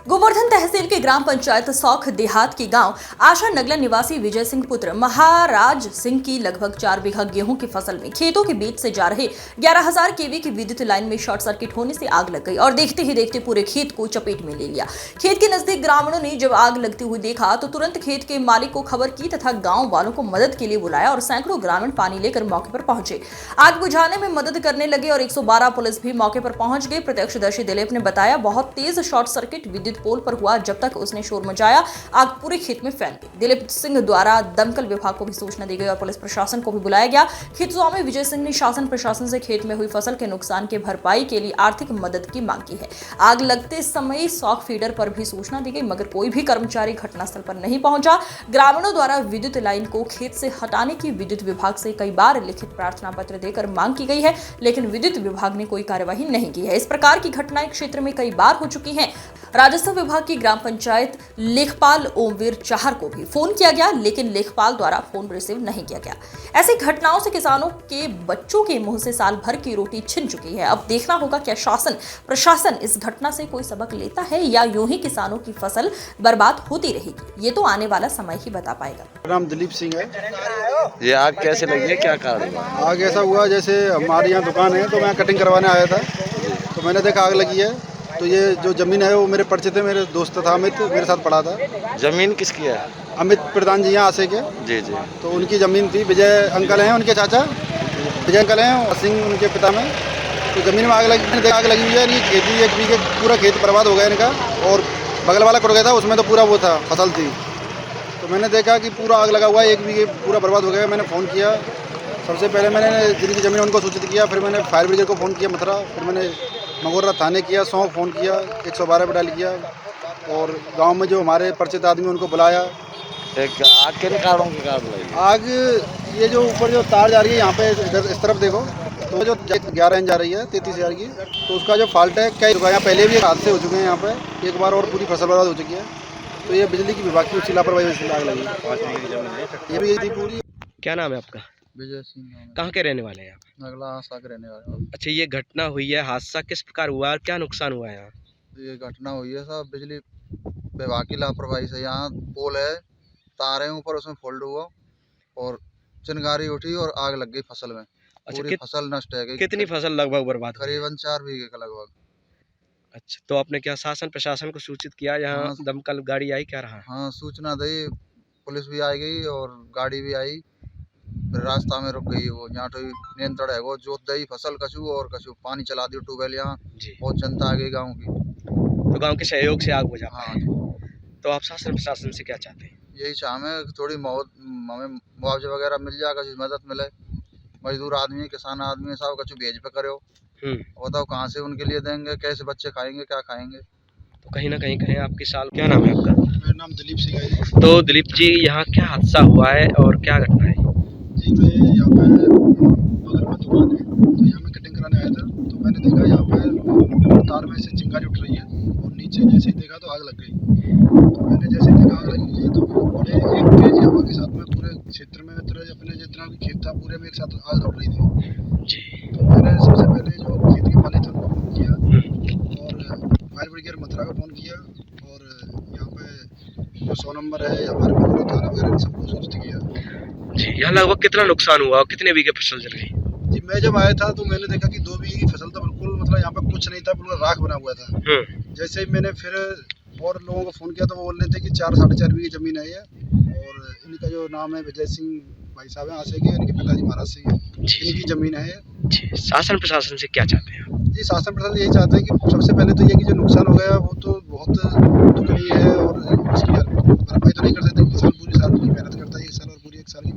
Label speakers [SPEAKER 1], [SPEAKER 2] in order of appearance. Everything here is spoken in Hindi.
[SPEAKER 1] गोवर्धन तहसील के ग्राम पंचायत सौख देहात के गांव आशा नगला निवासी विजय सिंह पुत्र महाराज सिंह की लगभग 4 बीघा गेहूं की फसल में खेतों के बीच से जा रहे 11,000 केवी की विद्युत लाइन में शॉर्ट सर्किट होने से आग लग गई और देखते ही देखते पूरे खेत को चपेट में ले लिया। खेत के नजदीक ग्रामीणों ने जब आग लगती हुई देखा तो तुरंत खेत के मालिक को खबर की तथा गाँव वालों को मदद के लिए बुलाया और सैकड़ों ग्रामीण पानी लेकर मौके पर पहुंचे। आग बुझाने में मदद करने लगे और 112 पुलिस भी मौके पर पहुंच गई। प्रत्यक्षदर्शी दिलीप ने बताया, बहुत तेज शॉर्ट सर्किट विद्युत पोल पर हुआ। जब तक उसने शोर मचाया, आग पूरे खेत में फैल गई। दिलीप सिंह द्वारा दमकल विभाग को भी सूचना दी गई और पुलिस प्रशासन को भी बुलाया गया। खेत स्वामी विजय सिंह ने शासन प्रशासन से खेत में हुई फसल के नुकसान की भरपाई के लिए आर्थिक मदद की मांग की है। आग लगते समय सौख फीडर पर भी सूचना दी गई, मगर कोई भी कर्मचारी घटनास्थल पर नहीं पहुंचा। ग्रामीणों द्वारा विद्युत लाइन को खेत से हटाने की विद्युत विभाग से कई बार लिखित प्रार्थना पत्र देकर मांग की गई है, लेकिन विद्युत विभाग ने कोई कार्यवाही नहीं की है। इस प्रकार की घटनाएं क्षेत्र में कई बार हो चुकी हैं। राजस्व विभाग की ग्राम पंचायत लेखपाल ओमवीर चाहर को भी फोन किया गया, लेकिन लेखपाल द्वारा फोन रिसीव नहीं किया गया। ऐसी घटनाओं से किसानों के बच्चों के मुंह से साल भर की रोटी छिन चुकी है। अब देखना होगा क्या शासन प्रशासन इस घटना से कोई सबक लेता है या यूं ही किसानों की फसल बर्बाद होती रहेगी। ये तो आने वाला समय ही बता पाएगा।
[SPEAKER 2] नाम दिलीप सिंह है।
[SPEAKER 3] ये आग कैसे लगी है, क्या कारण हुआ?
[SPEAKER 2] आग ऐसा हुआ, जैसे हमारे यहाँ दुकान है तो मैं कटिंग करवाने आया था, तो मैंने देखा आग लगी है। तो ये जो जमीन है वो मेरे परिचित है, मेरे दोस्त था अमित, मेरे साथ पढ़ा था।
[SPEAKER 3] जमीन किसकी है?
[SPEAKER 2] अमित प्रधान जी यहाँ आसे के।
[SPEAKER 3] जी जी।
[SPEAKER 2] तो उनकी ज़मीन थी। विजय अंकल हैं, उनके चाचा विजय अंकल हैं, सिंह उनके पिता में। तो ज़मीन में आग लगी, आग लगी हुई है। इनकी खेती 1 बीघे पूरा खेत बर्बाद हो गया इनका, और बगल वाला कट गया था, उसमें तो पूरा वो था, फसल थी। तो मैंने देखा कि पूरा आग लगा हुआ है, 1 बीघे पूरा बर्बाद हो गया। मैंने फ़ोन किया, सबसे पहले मैंने जिनकी ज़मीन उनको सूचित किया, फिर मैंने फायर ब्रिगेड को फ़ोन किया मथुरा, फिर मैंने मगोरा थाने किया, 100 फ़ोन किया, 112 पे डायल किया, और गांव में जो हमारे परिचित आदमी उनको बुलाया।
[SPEAKER 3] एक आग किन कारणों के कारण लगी?
[SPEAKER 2] आग ये जो ऊपर जो तार जा रही है यहाँ पे, इधर इस तरफ देखो, तो जो 11 इंच जा रही है 33,000 की, तो उसका जो फॉल्ट है कई यहाँ पहले भी हादसे हो चुके हैं यहाँ पे, एक बार और पूरी फसल बर्बाद हो चुकी है। तो ये बिजली की विभाग की उसी लापरवाही से आग लगी। ये भी यही थी पूरी।
[SPEAKER 4] क्या नाम है आपका?
[SPEAKER 5] विजय सिंह।
[SPEAKER 4] कहाँ के रहने वाले हैं आप?
[SPEAKER 5] नगला आशा के रहने वाले।
[SPEAKER 4] अच्छा, ये घटना हुई है, हादसा किस प्रकार हुआ और क्या नुकसान हुआ है यहाँ?
[SPEAKER 5] ये घटना हुई है साहब बिजली विभाग की लापरवाही से। यहाँ पोल है, तार है ऊपर, उसमें फोल्ड हुआ और चिंगारी उठी और आग लग गई फसल में।
[SPEAKER 4] अच्छा,
[SPEAKER 5] पूरी फसल नष्ट है गई।
[SPEAKER 4] कितनी फसल लगभग बर्बाद हुई?
[SPEAKER 5] करीबन 4 बीघे का लगभग।
[SPEAKER 4] अच्छा, तो आपने क्या शासन प्रशासन को सूचित किया? यहाँ
[SPEAKER 5] हाँ।
[SPEAKER 4] दमकल गाड़ी आई, क्या रहा?
[SPEAKER 5] हाँ, सूचना दी, पुलिस भी आ गई और गाड़ी भी आई, फिर रास्ता में रुक गई। वो यहाँ तो नियंत्रण है, वो जोत दई फसल कछु, और कछु पानी चला दियो ट्यूबवेल। यहाँ बहुत जनता आ गई गाँव की,
[SPEAKER 4] तो गाँव के सहयोग से आग बुझा
[SPEAKER 5] हाँ।
[SPEAKER 4] पाए। तो आप शासन प्रशासन से क्या चाहते हैं?
[SPEAKER 5] यही चाह हमें थोड़ी हमें मुआवजा वगैरह मिल जाए, कुछ मदद मिले। मजदूर आदमी, किसान आदमी, सब कुछ भेज पे करो। बताओ कहाँ से उनके लिए देंगे, कैसे बच्चे खाएंगे, क्या खाएंगे?
[SPEAKER 4] तो कहीं ना कहीं कहें आपकी साल। क्या नाम है आपका?
[SPEAKER 2] मेरा नाम दिलीप सिंह है।
[SPEAKER 4] तो दिलीप जी, यहाँ क्या हादसा हुआ है और क्या घटना है?
[SPEAKER 2] जी, मैं यहाँ पे बगल में दुकान है, तो यहाँ मैं कटिंग कराने आया था। तो मैंने देखा यहाँ पे तार में से चिंगारी उठ रही है, और नीचे जैसे ही देखा तो आग लग गई। तो मैंने जैसे ही देखा आग लगी है, तो पूरे एक तेज हवा के साथ में पूरे क्षेत्र में अपने जितना भी खेत था पूरे में एक साथ आग दौड़ रही थी। तो मैंने सबसे पहले जो खेत के मालिक थे उनको फ़ोन किया, और फायर ब्रिगेड मथुरा को फ़ोन किया, और यहाँ पे जो 100 नंबर है हमारे मगोरा थाना वगैरह, इन सबको सूचित किया।
[SPEAKER 4] जी, यहाँ लगभग कितना नुकसान हुआ और कितने बीघे फसल जल गई?
[SPEAKER 2] जी, मैं जब आया था तो मैंने देखा कि 2 बीघे की फसल तो बिल्कुल, मतलब यहाँ पे कुछ नहीं था, बिल्कुल राख बना हुआ था। जैसे ही मैंने फिर और लोगों को फ़ोन किया तो वो बोल रहे थे कि 4 साढ़े 4 बीघे ज़मीन है ये, और इनका जो नाम है विजय सिंह भाई साहब हैं आसे के, इनके पिताजी महाराज सिंह हैं, इनकी ज़मीन है ये।
[SPEAKER 4] शासन प्रशासन से क्या चाहते हैं आप?
[SPEAKER 2] जी, शासन प्रशासन यही चाहते हैं कि सबसे पहले तो ये कि जो नुकसान हो गया वो तो बहुत दुखनीय है, और इसकी भरपाई तो नहीं कर सकते। किसान पूरी साल की मेहनत करता है, 1 साल और पूरी 1 साल की